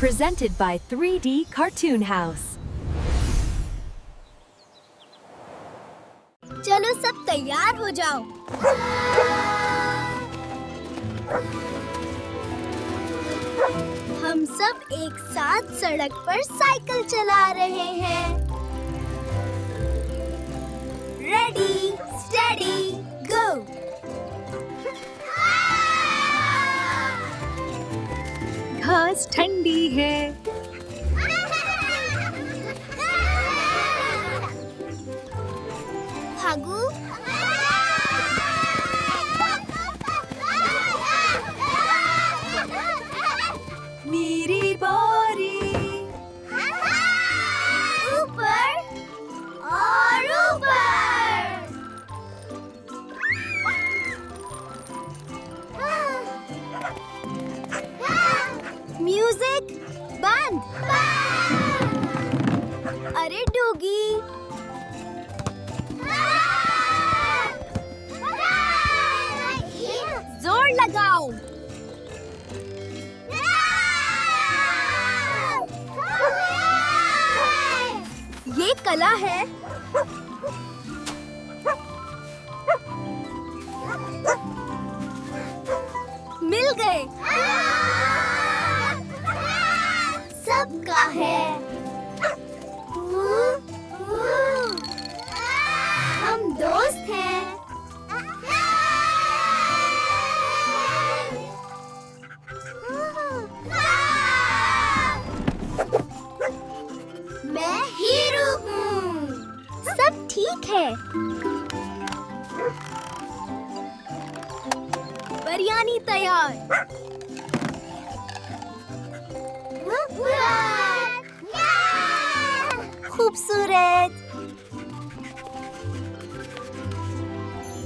Presented by 3D Cartoon House. चलो सब तैयार हो जाओ। हम सब एक साथ सड़क पर साइकिल चला रहे हैं। रेडी, स्टेडी, गो। घास ठंडी है। भागू। मेरी बारी। ऊपर और ऊपर। म्यूजिक बंद। अरे डोगी, जोर लगाओ। ये कला है। मिल गए। सबका है। हम दोस्त हैं। मैं हीरो हूँ। सब ठीक है। बिरयानी तैयार। खूबसूरत।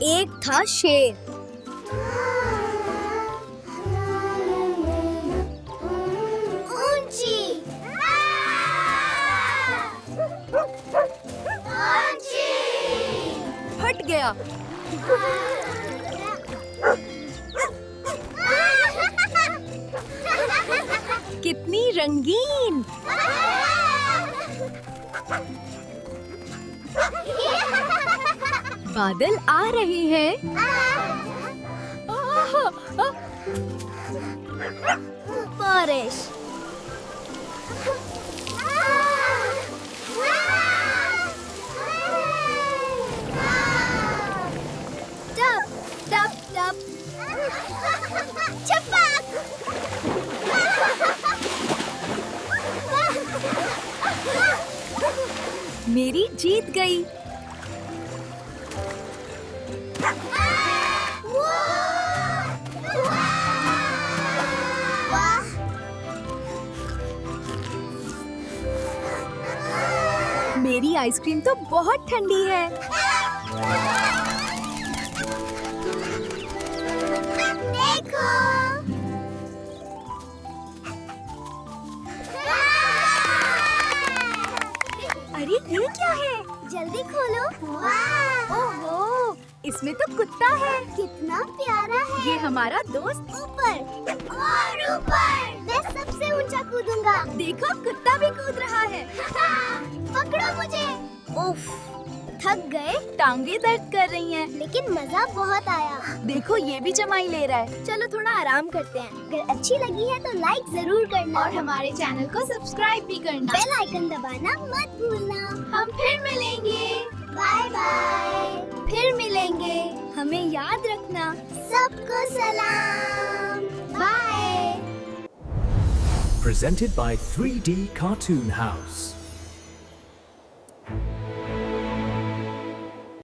एक था शेर। ऊंची। फट गया। कितनी रंगीन। बादल आ रहे हैं। बारिश। टप टप टप। छपाक। मेरी जीत गई। मेरी आइसक्रीम तो बहुत ठंडी है। देखो। अरे ये क्या है? जल्दी खोलो। ओहो, इसमें तो कुत्ता है। कितना प्यारा है। ये हमारा दोस्त। ऊपर और ऊपर। मैं सबसे ऊंचा कूदूंगा। देखो कुत्ता भी कूद रहा है। पकड़ो मुझे। उफ, थक गए। टांगे दर्द कर रही हैं। लेकिन मजा बहुत आया। देखो ये भी जमाई ले रहा है। चलो थोड़ा आराम करते हैं। अगर अच्छी लगी है तो लाइक जरूर करना और हमारे चैनल को सब्सक्राइब भी करना। बेल आइकन दबाना मत भूलना। हम फिर मिलेंगे। Bye bye. फिर मिलेंगे। हमें याद रखना। सबको सलाम। Bye. Presented by 3D Cartoon House.